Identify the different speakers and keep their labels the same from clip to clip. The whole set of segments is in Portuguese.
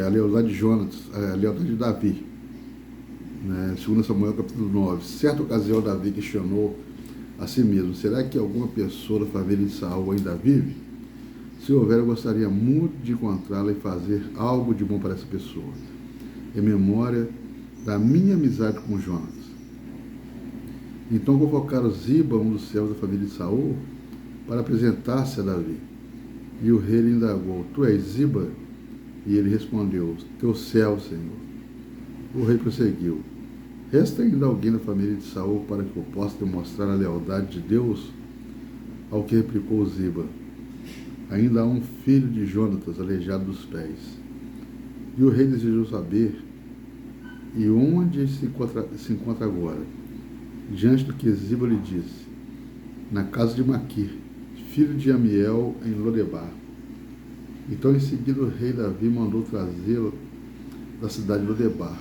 Speaker 1: a lealdade de Jonatas, a lealdade de Davi. Né? 2 Samuel capítulo 9. Certa ocasião Davi questionou a si mesmo: será que alguma pessoa da família de Saul ainda vive? Se houver, eu gostaria muito de encontrá-la e fazer algo de bom para essa pessoa, em memória da minha amizade com Jonatas. Então convocaram Ziba, um dos servos da família de Saul, para apresentar-se a Davi. E o rei lhe indagou: tu és Ziba? E ele respondeu: teu servo, Senhor. O rei prosseguiu: resta ainda alguém da família de Saul para que eu possa demonstrar a lealdade de Deus? Ao que replicou Ziba: ainda há um filho de Jonatas aleijado dos pés. E o rei desejou saber e onde se encontra agora. Diante do que Ziba lhe disse: na casa de Maquir, filho de Amiel, em Lodebar. Então em seguida o rei Davi mandou trazê-lo da cidade de Lodebar.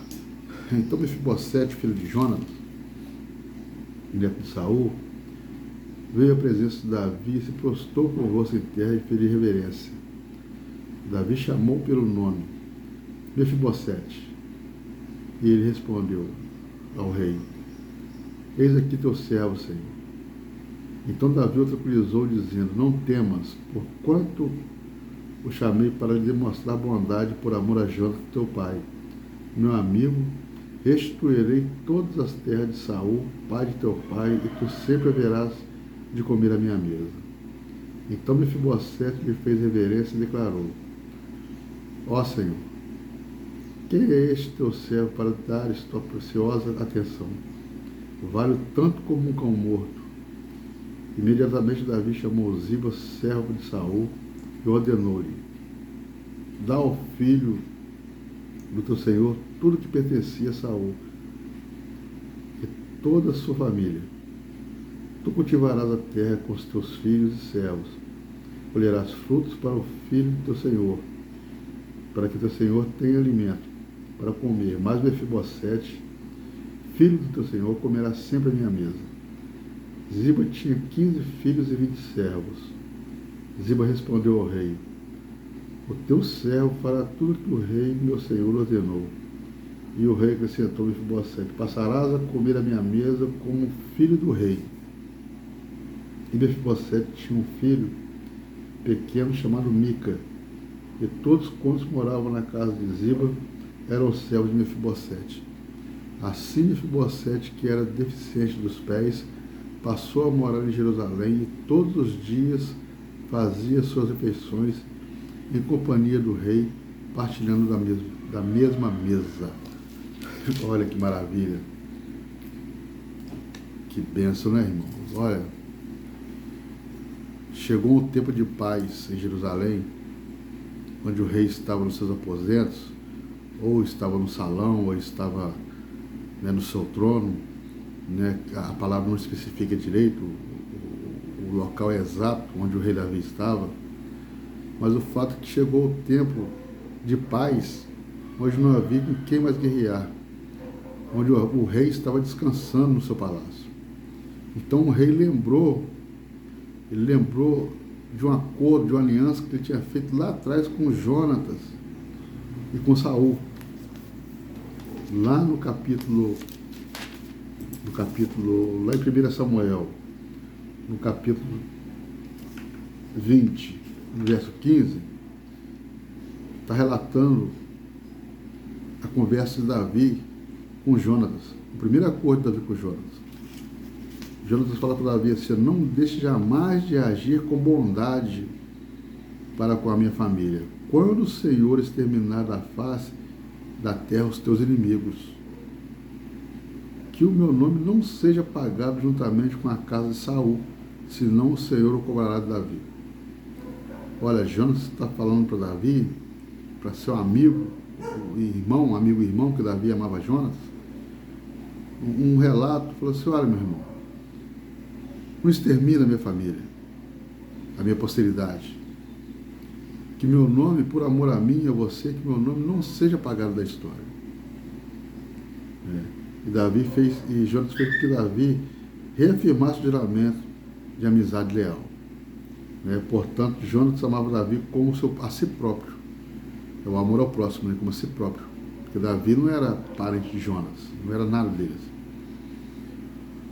Speaker 1: Então Mefibosete, filho de Jonatas, neto de Saul, veio à presença de Davi e se prostrou com o rosto em terra e fez reverência. Davi chamou pelo nome: Mefibosete. E ele respondeu ao rei: eis aqui teu servo, Senhor. Então Davi o tranquilizou, dizendo: não temas, porquanto o chamei para lhe demonstrar bondade por amor a Jonatas, teu pai, meu amigo. Restituirei todas as terras de Saul, pai de teu pai, e tu sempre haverás de comer a minha mesa. Então Mefibosete lhe fez reverência e declarou: ó Senhor, quem é este teu servo para dares tua preciosa atenção? Vale tanto como um cão morto. Imediatamente Davi chamou Ziba, servo de Saul, e ordenou-lhe: dá ao filho do teu senhor tudo que pertencia a Saul e toda a sua família. Tu cultivarás a terra com os teus filhos e servos, colherás frutos para o filho do teu senhor, para que teu senhor tenha alimento para comer. Mas Mefibosete, filho do teu senhor, comerá sempre a minha mesa. Ziba tinha 15 filhos e 20 servos. Ziba respondeu ao rei: o teu servo fará tudo que o rei, meu senhor, ordenou. E o rei acrescentou a Mefibosete: passarás a comer a minha mesa como filho do rei. E Mefibosete tinha um filho pequeno chamado Mica, e todos quantos moravam na casa de Ziba eram servos de Mefibosete. Assim Mefibosete, que era deficiente dos pés, passou a morar em Jerusalém e todos os dias fazia suas refeições em companhia do rei, partilhando da mesma mesa. Olha que maravilha. Que bênção, né, irmãos? Olha, chegou um tempo de paz em Jerusalém, onde o rei estava nos seus aposentos, ou estava no salão, ou estava, né, no seu trono, né? A palavra não especifica direito o local exato onde o rei Davi estava, mas o fato é que chegou o tempo de paz, onde não havia com quem mais guerrear, onde o rei estava descansando no seu palácio. Então o rei lembrou de um acordo, de uma aliança que ele tinha feito lá atrás com Jonatas e com Saul. Lá no capítulo, lá em 1 Samuel, no capítulo 20, no verso 15, está relatando a conversa de Davi com Jonatas, o primeiro acordo de Davi com Jonatas. Jonatas fala para Davi assim: não deixe jamais de agir com bondade para com a minha família, quando o Senhor exterminar da face da terra os teus inimigos, que o meu nome não seja apagado juntamente com a casa de Saul, senão o Senhor o cobrará de Davi. Olha, Jonatas está falando para Davi, para seu amigo irmão, que Davi amava Jonatas, um relato, falou assim: olha, meu irmão, não extermina a minha família, a minha posteridade, que meu nome, por amor a mim e a você, que meu nome não seja apagado da história. E Jonatas fez com que Davi reafirmasse o juramento de amizade leal. Portanto, Jonatas amava Davi como a si próprio. É o amor ao próximo, né? Como a si próprio. Porque Davi não era parente de Jonas, não era nada deles.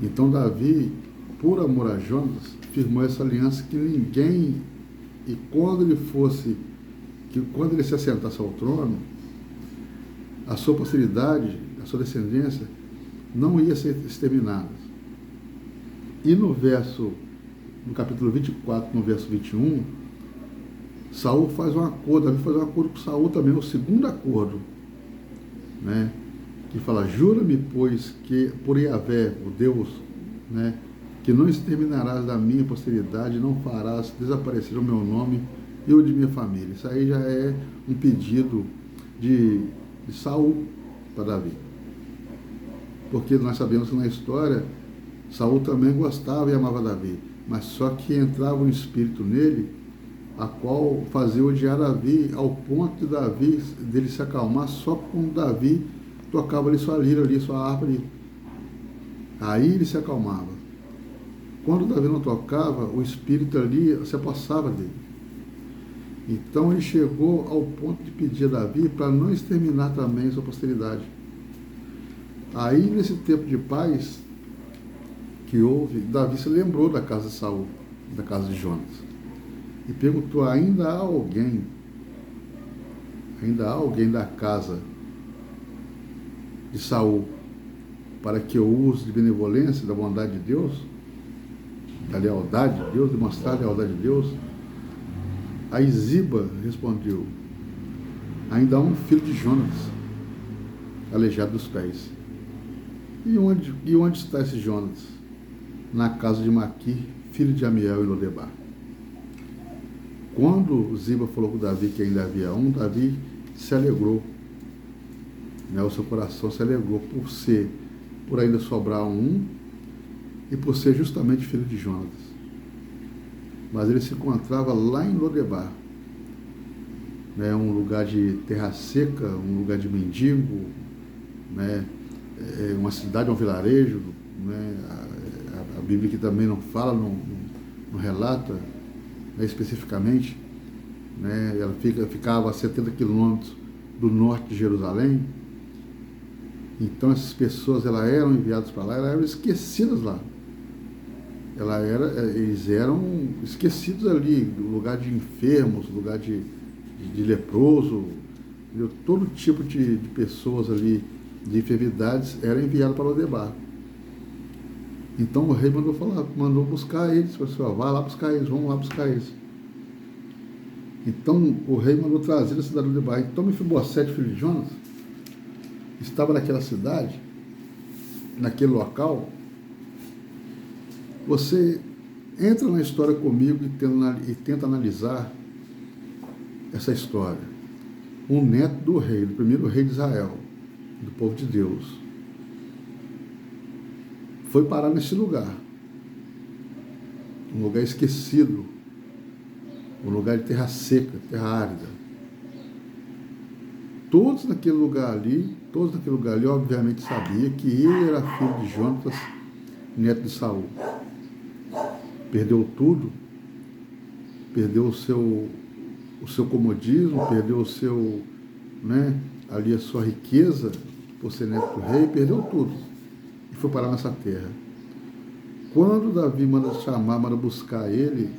Speaker 1: Então Davi, por amor a Jonas, firmou essa aliança que ninguém, e quando ele se assentasse ao trono, a sua posteridade, a sua descendência, não ia ser exterminada. E no capítulo 24, no verso 21, Saul faz um acordo, Davi faz um acordo com Saul também, o segundo acordo, né? Que fala: jura-me, pois, que por Yahvé, o Deus, né, que não exterminarás da minha posteridade, não farás desaparecer o meu nome e o de minha família. Isso aí já é um pedido de Saul para Davi. Porque nós sabemos que na história, Saul também gostava e amava Davi, mas só que entrava um espírito nele, a qual fazia odiar Davi, ao ponto de dele se acalmar só quando Davi tocava ali sua lira, ali, sua harpa ali. Aí ele se acalmava. Quando Davi não tocava, o espírito ali se apossava dele. Então ele chegou ao ponto de pedir a Davi para não exterminar também sua posteridade. Aí, nesse tempo de paz que houve, Davi se lembrou da casa de Saul, da casa de Jonas, e perguntou: ainda há alguém da casa de Saul para que eu use de benevolência, da bondade de Deus, da lealdade de Deus, demonstrar a lealdade de Deus? Aí Ziba respondeu: ainda há um filho de Jonas, aleijado dos pés. E onde está esse Jonas? Na casa de Maquir, filho de Amiel e Lodebar. Quando Ziba falou com Davi que ainda havia um, Davi se alegrou, né? O seu coração se alegrou por ainda sobrar um, e por ser justamente filho de Jonas. Mas ele se encontrava lá em Lodebar, né? Um lugar de terra seca, um lugar de mendigo, né? Uma cidade, um vilarejo, né? A Bíblia que também não fala, não relata, né, especificamente, né? Ela ficava a 70 quilômetros do norte de Jerusalém. Então essas pessoas, elas eram enviadas para lá, elas eram esquecidas lá. Eles eram esquecidos ali, lugar de enfermos, lugar de leproso, todo tipo de pessoas ali, de enfermidades, era enviado para Lodebar. Então o rei mandou buscar eles, falou: vai lá buscar eles, vamos lá buscar eles. Então o rei mandou trazer a cidade de Lodebar. Então Mefibosete, filho de Jonas, estava naquela cidade, naquele local. Você entra na história comigo e tenta analisar essa história. Um neto do rei, do primeiro rei de Israel, do povo de Deus, foi parar nesse lugar, um lugar esquecido, um lugar de terra seca, terra árida. Todos naquele lugar ali, obviamente sabiam que ele era filho de Jonatas, neto de Saul. Perdeu tudo, perdeu o seu comodismo, perdeu o seu, né, ali a sua riqueza, por ser neto do rei, perdeu tudo e foi parar nessa terra. Quando Davi manda buscar ele,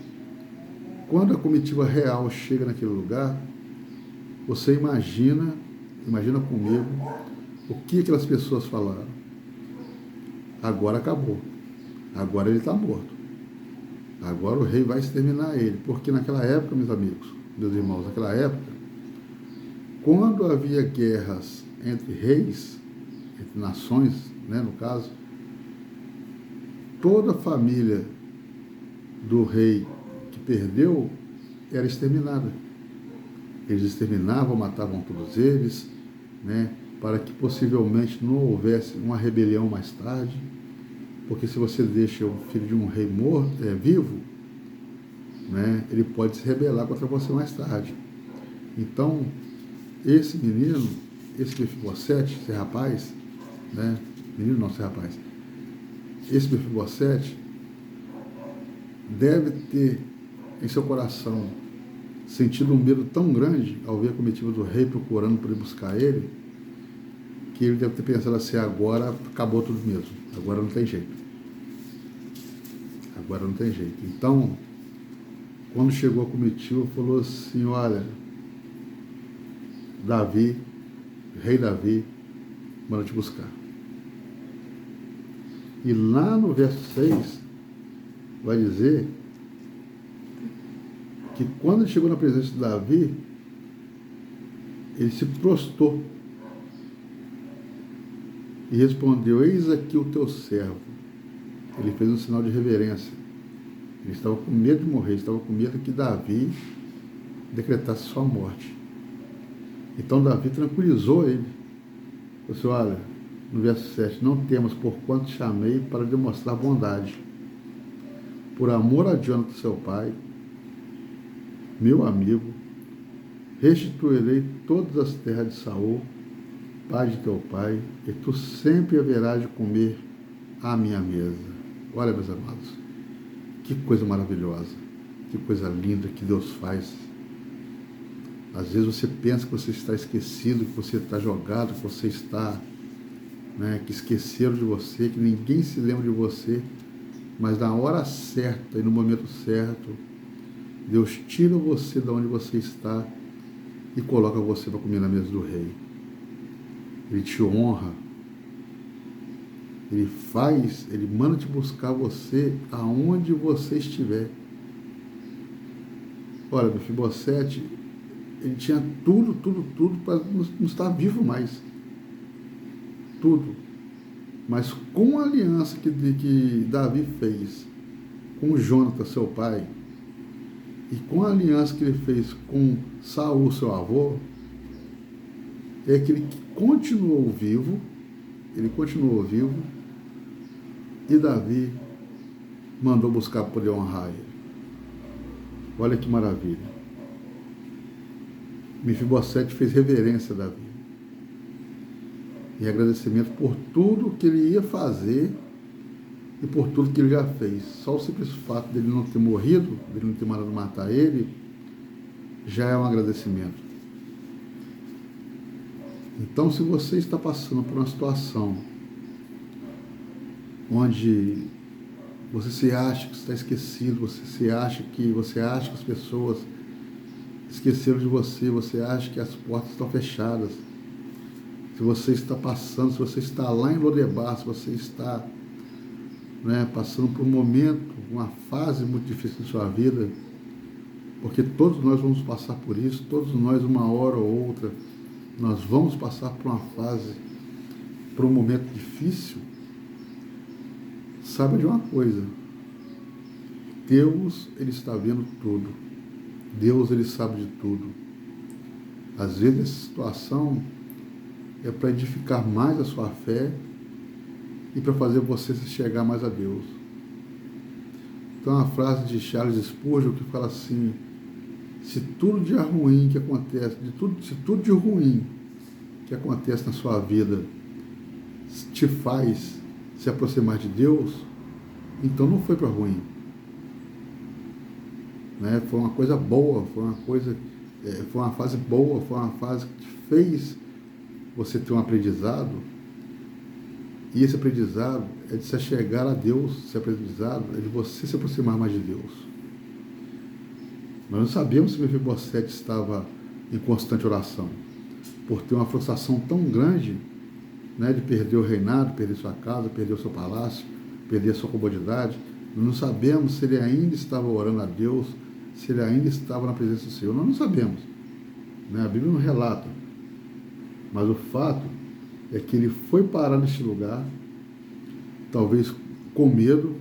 Speaker 1: quando a comitiva real chega naquele lugar, você imagina comigo o que aquelas pessoas falaram. Agora acabou, agora ele está morto, agora o rei vai exterminar ele, porque naquela época, meus amigos, meus irmãos, naquela época, quando havia guerras entre reis, entre nações, né, no caso, toda a família do rei que perdeu era exterminada. Eles exterminavam, matavam todos eles, né, para que possivelmente não houvesse uma rebelião mais tarde, porque se você deixa o filho de um rei vivo, né, ele pode se rebelar contra você mais tarde. Então, esse menino, esse Mefibosete, esse rapaz, né, menino não, esse rapaz, esse Mefibosete deve ter em seu coração sentindo um medo tão grande ao ver a comitiva do rei procurando para ir buscar ele, que ele deve ter pensado assim, agora acabou tudo mesmo, agora não tem jeito. Agora não tem jeito. Então, quando chegou a comitiva, falou assim, olha, Davi, rei Davi, manda te buscar. E lá no verso 6, vai dizer que quando ele chegou na presença de Davi, ele se prostrou e respondeu, eis aqui o teu servo. Ele fez um sinal de reverência. Ele estava com medo de morrer, estava com medo que Davi decretasse sua morte. Então Davi tranquilizou ele. Ele disse, olha, no verso 7, não temas por quanto chamei para demonstrar bondade. Por amor a Jonathan, seu pai, meu amigo, restituirei todas as terras de Saul, pai de teu pai, e tu sempre haverás de comer à minha mesa. Olha, meus amados, que coisa maravilhosa, que coisa linda que Deus faz. Às vezes você pensa que você está esquecido, que você está jogado, que você está, que esqueceram de você, que ninguém se lembra de você, mas na hora certa e no momento certo, Deus tira você de onde você está e coloca você para comer na mesa do rei. Ele te honra, ele manda te buscar você aonde você estiver. Olha, Mefibosete, ele tinha tudo para não estar vivo mais. Tudo. Mas com a aliança que Davi fez com Jonathan, seu pai, e com a aliança que ele fez com Saul, seu avô, é que ele continuou vivo, e Davi mandou buscar para poder honrar ele. Olha que maravilha. Mefibosete fez reverência a Davi. E agradecimento por tudo que ele ia fazer e por tudo que ele já fez. Só o simples fato dele não ter morrido, dele não ter mandado matar ele, já é um agradecimento. Então, se você está passando por uma situação onde você se acha que está esquecido, você acha que as pessoas esqueceram de você, você acha que as portas estão fechadas, se você está passando, se você está lá em Lodebar, se você está passando por um momento, uma fase muito difícil de sua vida, porque todos nós vamos passar por isso, todos nós, uma hora ou outra, nós vamos passar por uma fase, por um momento difícil. Saiba de uma coisa, Deus, ele está vendo tudo. Deus, ele sabe de tudo. Às vezes essa situação é para edificar mais a sua fé e para fazer você se chegar mais a Deus. Então, uma frase de Charles Spurgeon que fala assim, se tudo de ruim que acontece, se tudo de ruim que acontece na sua vida te faz se aproximar de Deus, então não foi para ruim. Foi uma coisa boa, foi uma fase boa, foi uma fase que te fez você ter um aprendizado, e esse aprendizado é de se chegar a Deus, esse aprendizado é de você se aproximar mais de Deus. Nós não sabemos se Mefibosete estava em constante oração, por ter uma frustração tão grande, de perder o reinado, perder sua casa, perder o seu palácio, perder a sua comodidade. Nós não sabemos se ele ainda estava orando a Deus, se ele ainda estava na presença do Senhor. Nós não sabemos. A Bíblia não relata. Mas o fato é que ele foi parar neste lugar, talvez com medo,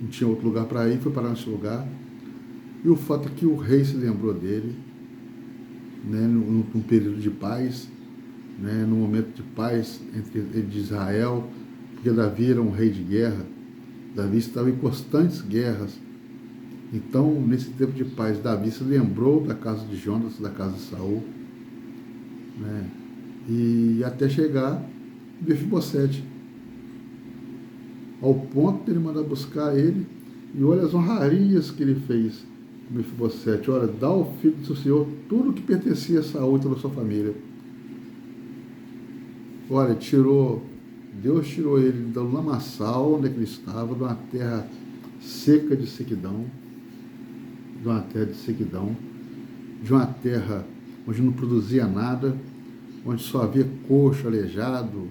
Speaker 1: não tinha outro lugar para ir, foi parar neste lugar. E o fato é que o rei se lembrou dele, num período de paz, no momento de paz entre Israel, porque Davi era um rei de guerra, Davi estava em constantes guerras. Então, nesse tempo de paz, Davi se lembrou da casa de Jonas, da casa de Saul, e até chegar em Mefibosete, ao ponto de ele mandar buscar ele, e olha as honrarias que ele fez Mefibosete, olha, dá ao filho do seu senhor tudo que pertencia a Saul e toda a sua família. Olha, Deus tirou ele do lamaçal onde ele estava, de uma terra seca de sequidão, de uma terra onde não produzia nada, onde só havia coxo, aleijado,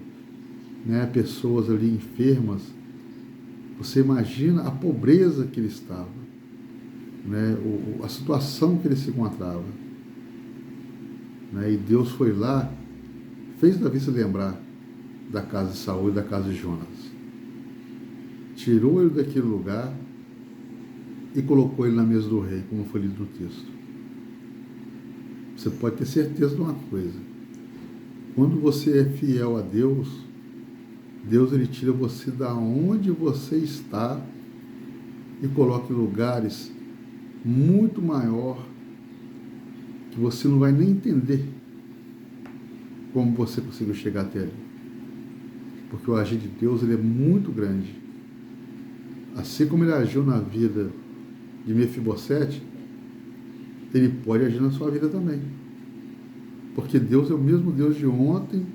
Speaker 1: né, pessoas ali enfermas. Você imagina a pobreza que ele estava, né, a situação que ele se encontrava. Né, e Deus foi lá, fez Davi se lembrar da casa de Saul e da casa de Jonas. Tirou ele daquele lugar e colocou ele na mesa do rei, como foi lido no texto. Você pode ter certeza de uma coisa: quando você é fiel a Deus, Deus ele tira você da onde você está e coloca em lugares muito maior que você não vai nem entender como você conseguiu chegar até ali. Porque o agir de Deus ele é muito grande. Assim como ele agiu na vida de Mefibosete, ele pode agir na sua vida também. Porque Deus é o mesmo Deus de ontem,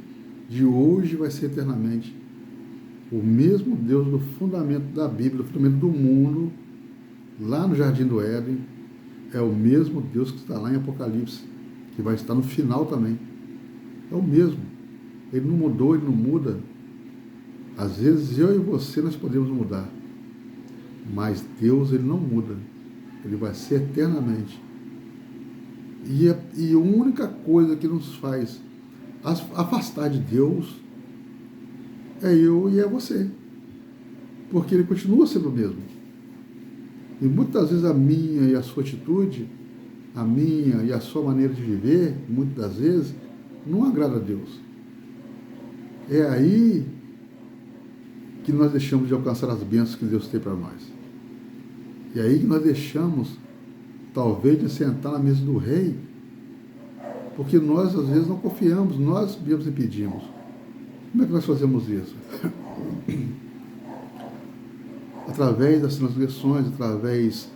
Speaker 1: de hoje e vai ser eternamente. O mesmo Deus do fundamento da Bíblia, do fundamento do mundo, lá no Jardim do Éden, é o mesmo Deus que está lá em Apocalipse, que vai estar no final também. É o mesmo. Ele não mudou, ele não muda. Às vezes eu e você nós podemos mudar, mas Deus ele não muda. Ele vai ser eternamente. E a única coisa que nos faz afastar de Deus é eu e é você. Porque ele continua sendo o mesmo. E muitas vezes a minha e a sua atitude, a minha e a sua maneira de viver, muitas das vezes, não agrada a Deus. É aí que nós deixamos de alcançar as bênçãos que Deus tem para nós. E aí que nós deixamos, talvez, de sentar na mesa do rei, porque nós, às vezes, não confiamos, nós mesmos impedimos. Como é que nós fazemos isso? Através das transgressões, através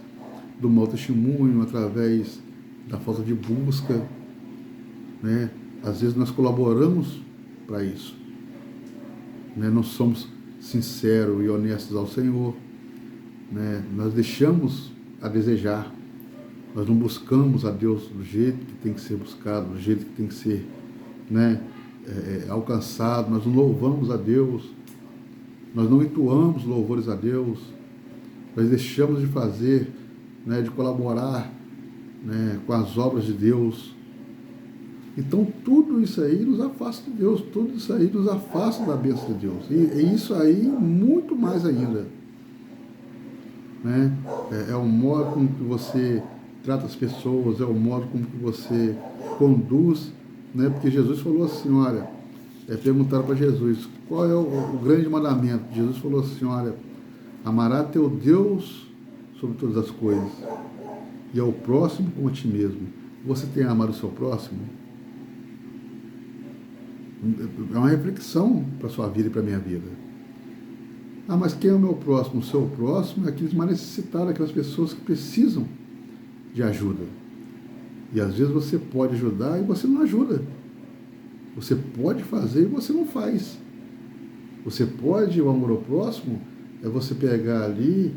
Speaker 1: do mau testemunho, através da falta de busca, né? Às vezes nós colaboramos para isso, né? Não somos sinceros e honestos ao Senhor, né? Nós deixamos a desejar, nós não buscamos a Deus do jeito que tem que ser buscado, do jeito que tem que ser, né, alcançado, nós não louvamos a Deus, nós não entoamos louvores a Deus, nós deixamos de fazer, né, de colaborar, né, com as obras de Deus. Então tudo isso aí nos afasta de Deus, tudo isso aí nos afasta da bênção de Deus. E isso aí muito mais ainda. Né? É o modo como que você trata as pessoas, é o modo como que você conduz, né? Porque Jesus falou assim, olha, perguntaram para Jesus, qual é o grande mandamento? Jesus falou assim, olha, amará teu Deus sobre todas as coisas e ao próximo como a ti mesmo. Você tem amado o seu próximo? É uma reflexão para a sua vida e para a minha vida. Ah, mas quem é o meu próximo? O seu próximo é aqueles mais necessitados, aquelas pessoas que precisam de ajuda. E às vezes você pode ajudar e você não ajuda. Você pode fazer e você não faz. Você pode, o amor ao próximo, é você pegar ali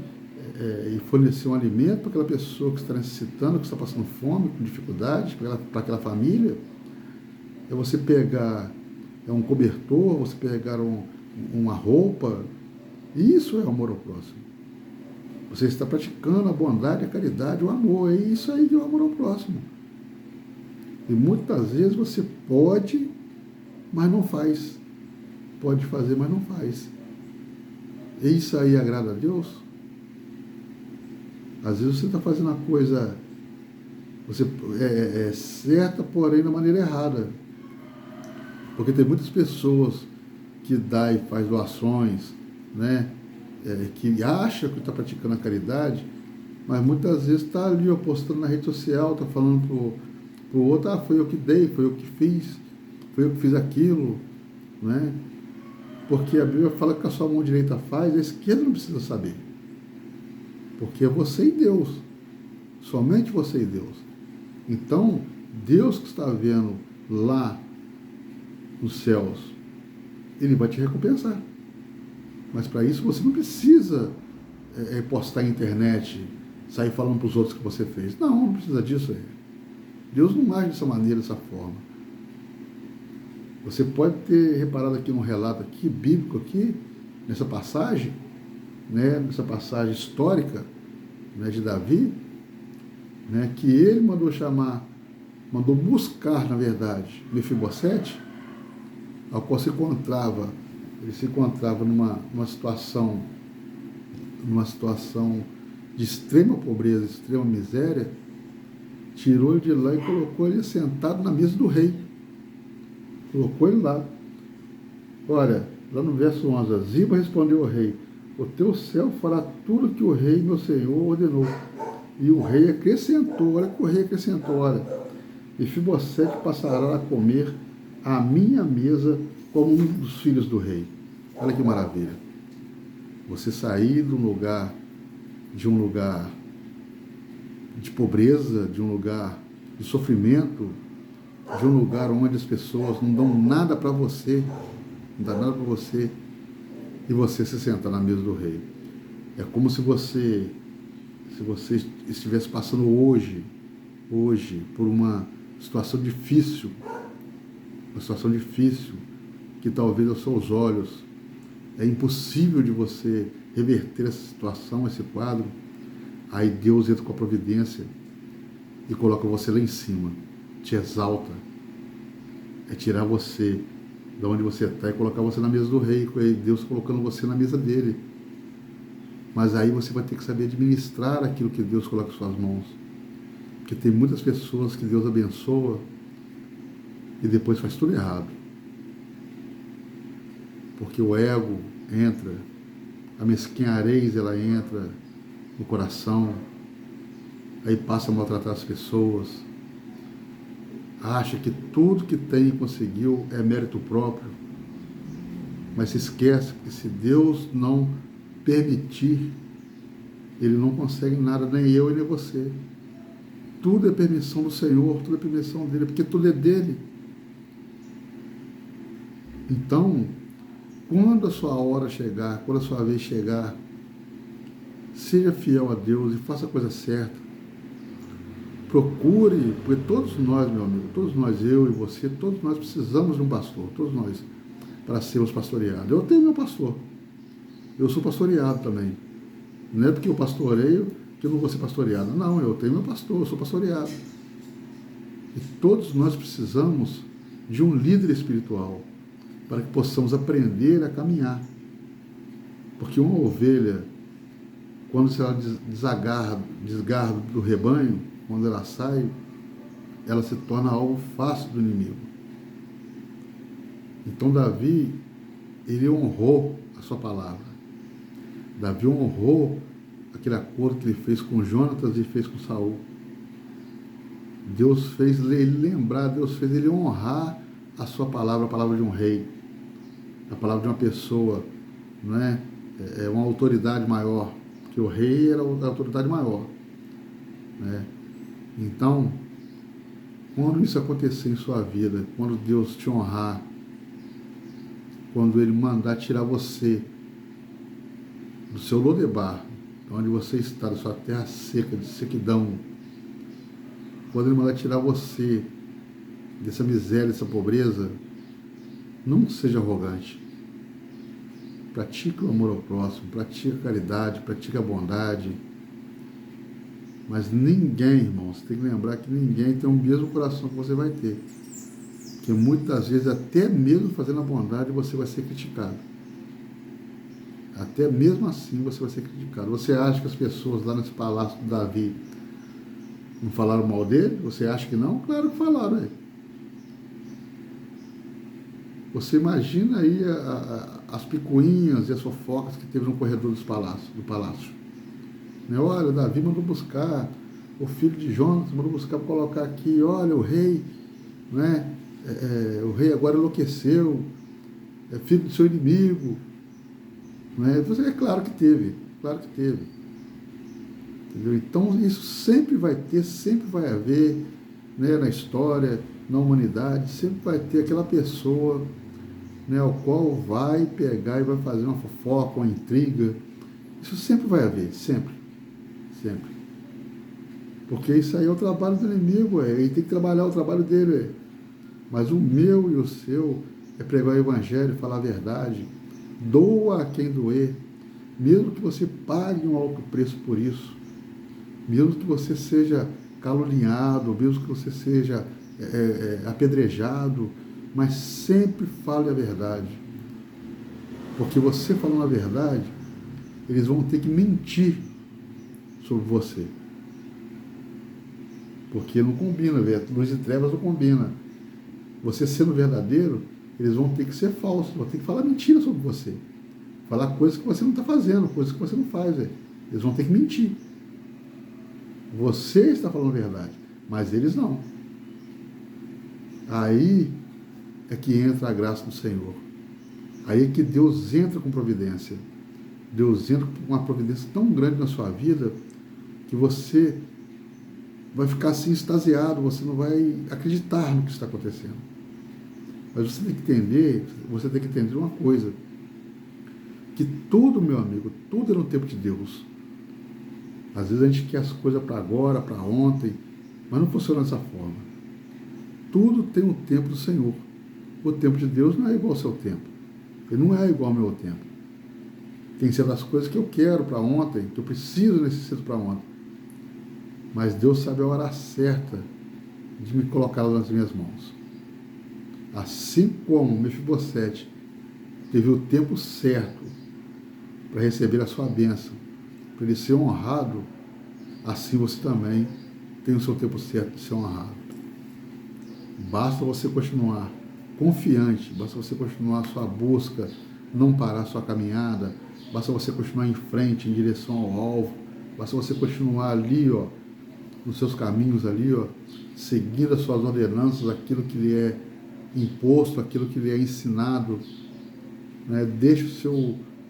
Speaker 1: e fornecer um alimento para aquela pessoa que está necessitando, que está passando fome, com dificuldade, para aquela família. É você pegar um cobertor, você pegar uma roupa. Isso é amor ao próximo. Você está praticando a bondade, a caridade, o amor. É isso aí que é o amor ao próximo. E muitas vezes você pode, mas não faz. Pode fazer, mas não faz. E isso aí agrada a Deus? Às vezes você está fazendo a coisa certa, porém da maneira errada. Porque tem muitas pessoas que dá e faz doações, né? Que acha que está praticando a caridade, mas muitas vezes está ali postando na rede social, está falando para o outro, foi eu que dei, foi eu que fiz, foi eu que fiz aquilo, né? Porque a Bíblia fala que a sua mão direita faz, a esquerda não precisa saber. Porque é você e Deus. Somente você e Deus. Então, Deus que está vendo lá nos céus, Ele vai te recompensar. Mas para isso você não precisa postar na internet, sair falando para os outros que você fez. Não precisa disso aí. Deus não age dessa maneira, dessa forma. Você pode ter reparado aqui num relato aqui, bíblico aqui, nessa passagem, né, nessa passagem histórica, né, de Davi, né, que ele mandou buscar, na verdade, Mefibosete, ao qual ele se encontrava numa situação de extrema pobreza, extrema miséria, tirou ele de lá e colocou ele sentado na mesa do rei. Colocou ele lá. Olha, lá no verso 11, Ziba respondeu ao rei: o teu servo fará tudo que o rei, meu senhor, ordenou. E o rei acrescentou, olha que o rei acrescentou, olha, Mefibosete passará a comer à minha mesa como um dos filhos do rei. Olha que maravilha. Você sair de um lugar de pobreza, de um lugar de sofrimento, de um lugar onde as pessoas não dão nada para você, não dá nada para você, e você se sentar na mesa do rei. É como se você estivesse passando hoje por uma situação difícil, que talvez aos seus olhos é impossível de você reverter essa situação, esse quadro. Aí Deus entra com a providência e coloca você lá em cima, te exalta, é tirar você de onde você está e colocar você na mesa do rei, Deus colocando você na mesa dele. Mas aí você vai ter que saber administrar aquilo que Deus coloca em suas mãos. Porque tem muitas pessoas que Deus abençoa e depois faz tudo errado. Porque o ego entra, a mesquinharez ela entra no coração, aí passa a maltratar as pessoas, acha que tudo que tem e conseguiu é mérito próprio, mas se esquece que se Deus não permitir, ele não consegue nada, nem eu e nem você. Tudo é permissão do Senhor, tudo é permissão dele, porque tudo é dele. Então, quando a sua hora chegar, quando a sua vez chegar, seja fiel a Deus e faça a coisa certa. Procure, porque todos nós, meu amigo, todos nós, eu e você, todos nós precisamos de um pastor, todos nós, para sermos pastoreados. Eu tenho meu pastor, eu sou pastoreado também. Não é porque eu pastoreio que eu não vou ser pastoreado. Não, eu tenho meu pastor, eu sou pastoreado. E todos nós precisamos de um líder espiritual para que possamos aprender a caminhar. Porque uma ovelha, quando ela desgarra do rebanho, quando ela sai, ela se torna algo fácil do inimigo. Então Davi, ele honrou a sua palavra. Davi honrou aquele acordo que ele fez com Jonatas e fez com Saul. Deus fez ele lembrar, Deus fez ele honrar a sua palavra, a palavra de um rei, a palavra de uma pessoa, não é? É uma autoridade maior, porque o rei era a autoridade maior, né? Então, quando isso acontecer em sua vida, quando Deus te honrar, quando Ele mandar tirar você do seu Lodebar, onde você está, da sua terra seca, de sequidão, quando Ele mandar tirar você dessa miséria, dessa pobreza, não seja arrogante. Pratique o amor ao próximo, pratique a caridade, pratique a bondade. Mas ninguém, irmãos, tem que lembrar que ninguém tem o mesmo coração que você vai ter. Porque muitas vezes, até mesmo fazendo a bondade, você vai ser criticado. Até mesmo assim você vai ser criticado. Você acha que as pessoas lá nesse palácio do Davi não falaram mal dele? Você acha que não? Claro que falaram. Aí. Você imagina aí as picuinhas e as fofocas que teve no corredor do palácio. Né? Olha, Davi mandou buscar, o filho de Jonas mandou buscar para colocar aqui, olha, o rei, né? O rei agora enlouqueceu, é filho do seu inimigo. Né? É claro que teve, claro que teve. Entendeu? Então, isso sempre vai ter, sempre vai haver, né, na história, na humanidade, sempre vai ter aquela pessoa, né, ao qual vai pegar e vai fazer uma fofoca, uma intriga. Isso sempre vai haver, sempre, sempre. Porque isso aí é o trabalho do inimigo, ele tem que trabalhar o trabalho dele. Mas o meu e o seu é pregar o evangelho, falar a verdade, doa a quem doer, mesmo que você pague um alto preço por isso, mesmo que você seja caluniado, mesmo que você seja apedrejado, mas sempre fale a verdade. Porque você falando a verdade, eles vão ter que mentir sobre você. Porque não combina, luz e trevas não combina. Você sendo verdadeiro, eles vão ter que ser falsos, vão ter que falar mentira sobre você. Falar coisas que você não está fazendo, coisas que você não faz. Eles vão ter que mentir. Você está falando a verdade, mas eles não. Aí é que entra a graça do Senhor. Aí é que Deus entra com providência. Deus entra com uma providência tão grande na sua vida que você vai ficar assim extasiado, você não vai acreditar no que está acontecendo. Mas você tem que entender uma coisa, que tudo, meu amigo, tudo é no tempo de Deus. Às vezes a gente quer as coisas para agora, para ontem, mas não funciona dessa forma. Tudo tem um tempo do Senhor. O tempo de Deus não é igual ao seu tempo. Ele não é igual ao meu tempo. Tem certas coisas que eu quero para ontem, que eu preciso, necessito para ontem. Mas Deus sabe a hora certa de me colocá-la nas minhas mãos. Assim como Mefibosete teve o tempo certo para receber a sua bênção, para ele ser honrado, assim você também tem o seu tempo certo de ser honrado. Basta você continuar confiante, basta você continuar a sua busca, não parar a sua caminhada, basta você continuar em frente, em direção ao alvo, basta você continuar ali, nos seus caminhos ali, seguindo as suas ordenanças, aquilo que lhe é imposto, aquilo que lhe é ensinado, né? Deixe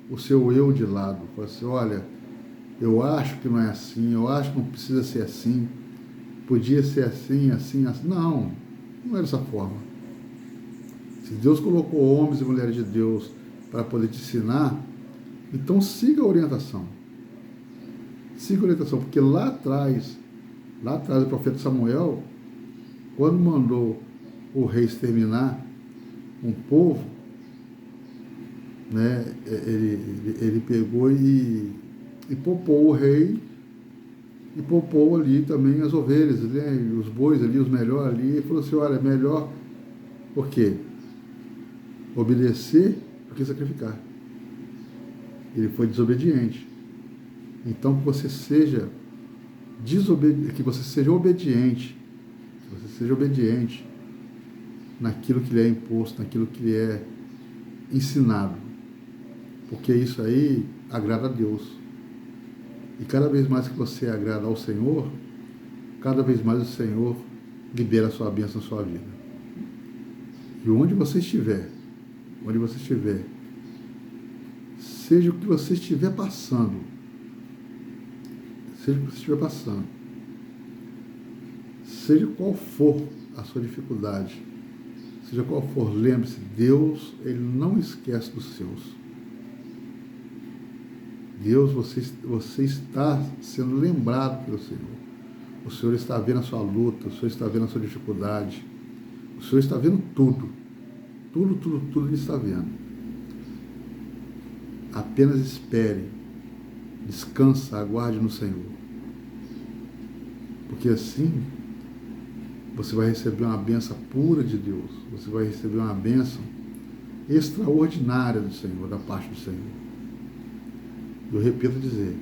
Speaker 1: o seu eu de lado. Fala assim, olha, eu acho que não é assim, eu acho que não precisa ser assim, podia ser assim, assim, assim. Não, não é dessa forma. Se Deus colocou homens e mulheres de Deus para poder te ensinar, então siga a orientação. Siga a orientação, porque lá atrás o profeta Samuel, quando mandou o rei exterminar um povo, né, ele pegou e poupou o rei e poupou ali também as ovelhas, né, os bois ali, os melhores ali, e falou assim, olha, melhor por quê? Obedecer do que sacrificar. Ele foi desobediente. Então que você seja obediente, naquilo que lhe é imposto, naquilo que lhe é ensinado, porque isso aí agrada a Deus. E cada vez mais que você agrada ao Senhor, cada vez mais o Senhor libera a sua bênção na sua vida. E onde você estiver, seja o que você estiver passando, seja qual for a sua dificuldade, seja qual for, lembre-se, Deus, Ele não esquece dos seus. Deus, você está sendo lembrado pelo Senhor. O Senhor está vendo a sua luta, o Senhor está vendo a sua dificuldade, o Senhor está vendo tudo. Tudo Ele está vendo. Apenas espere, descansa, aguarde no Senhor. Porque assim, você vai receber uma bênção pura de Deus. Você vai receber uma bênção extraordinária do Senhor, da parte do Senhor. Eu repito dizer,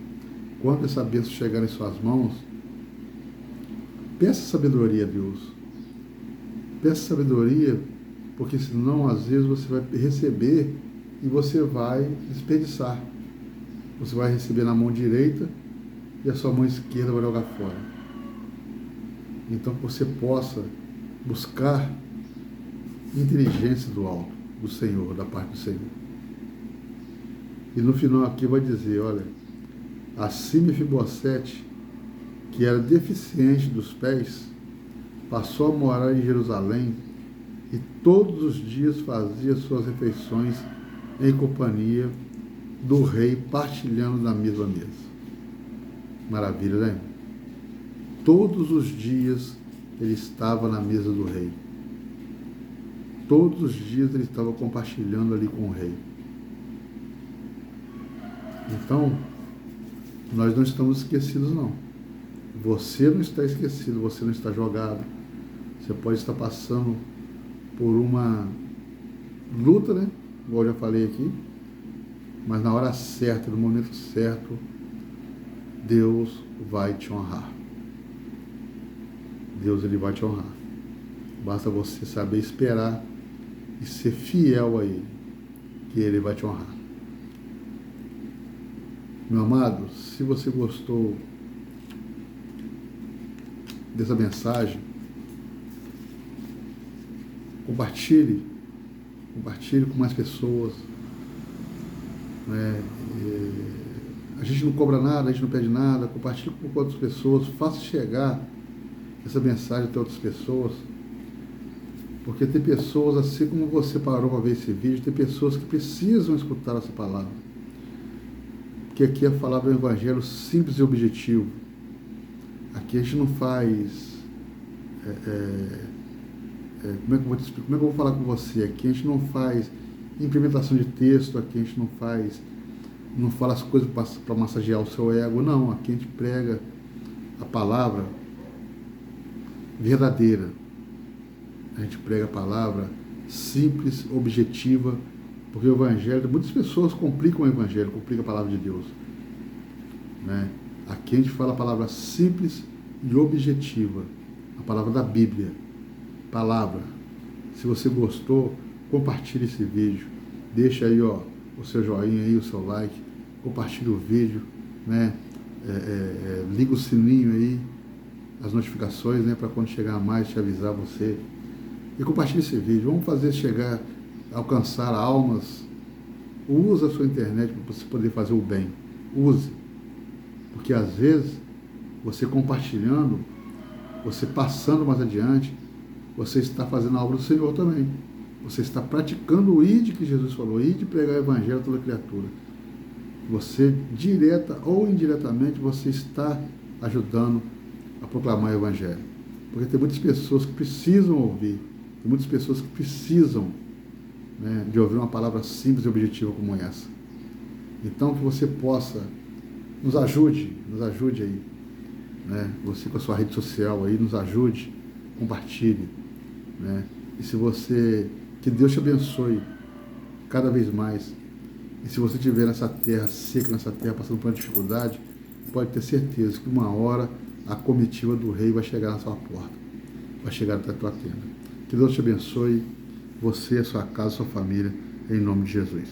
Speaker 1: quando essa bênção chegar em suas mãos, peça sabedoria a Deus. Peça sabedoria, porque senão, às vezes, você vai receber e você vai desperdiçar. Você vai receber na mão direita e a sua mão esquerda vai jogar fora. Então, que você possa buscar inteligência do alto, do Senhor, da parte do Senhor. E no final aqui vai dizer, olha, assim Mefibosete que era deficiente dos pés, passou a morar em Jerusalém e todos os dias fazia suas refeições em companhia do rei, partilhando da mesma mesa. Maravilha, né? Todos os dias ele estava na mesa do rei. Todos os dias ele estava compartilhando ali com o rei. Então, nós não estamos esquecidos, não. Você não está esquecido, você não está jogado. Você pode estar passando por uma luta, né? Igual eu já falei aqui. Mas na hora certa, no momento certo, Deus vai te honrar. Deus, ele vai te honrar. Basta você saber esperar e ser fiel a Ele, que Ele vai te honrar. Meu amado, se você gostou dessa mensagem, compartilhe com mais pessoas. Né? A gente não cobra nada, a gente não pede nada, compartilhe com outras pessoas, faça chegar essa mensagem até outras pessoas, porque tem pessoas, assim como você parou para ver esse vídeo, tem pessoas que precisam escutar essa palavra, que aqui é falar do Evangelho simples e objetivo. Aqui a gente não faz como é que eu vou te explicar? Como é que eu vou falar com você? Aqui a gente não faz implementação de texto, aqui a gente não fala as coisas para massagear o seu ego, não. Aqui a gente prega a palavra verdadeira. A gente prega a palavra simples, objetiva, porque o Evangelho, muitas pessoas complicam o Evangelho, complicam a palavra de Deus. Né? Aqui a gente fala a palavra simples e objetiva, a palavra da Bíblia. Palavra. Se você gostou, compartilhe esse vídeo. Deixa aí o seu joinha aí, o seu like. Compartilhe o vídeo, né? Liga o sininho aí, as notificações, né? Para quando chegar a mais te avisar você. E compartilhe esse vídeo. Vamos fazer chegar, alcançar almas. Use a sua internet para você poder fazer o bem. Use. Porque às vezes, você compartilhando, você passando mais adiante, você está fazendo a obra do Senhor também. Você está praticando o ide que Jesus falou, ide pregar o Evangelho a toda criatura. Você, direta ou indiretamente, você está ajudando a proclamar o Evangelho. Porque tem muitas pessoas que precisam ouvir, tem muitas pessoas que precisam, né, de ouvir uma palavra simples e objetiva como essa. Então, que você possa, nos ajude aí, né? Você com a sua rede social aí, nos ajude, compartilhe, né? E se você, que Deus te abençoe cada vez mais. E se você estiver nessa terra seca, nessa terra passando por uma dificuldade, pode ter certeza que uma hora a comitiva do rei vai chegar na sua porta, vai chegar até a tua tenda. Que Deus te abençoe, você, a sua casa, a sua família, em nome de Jesus.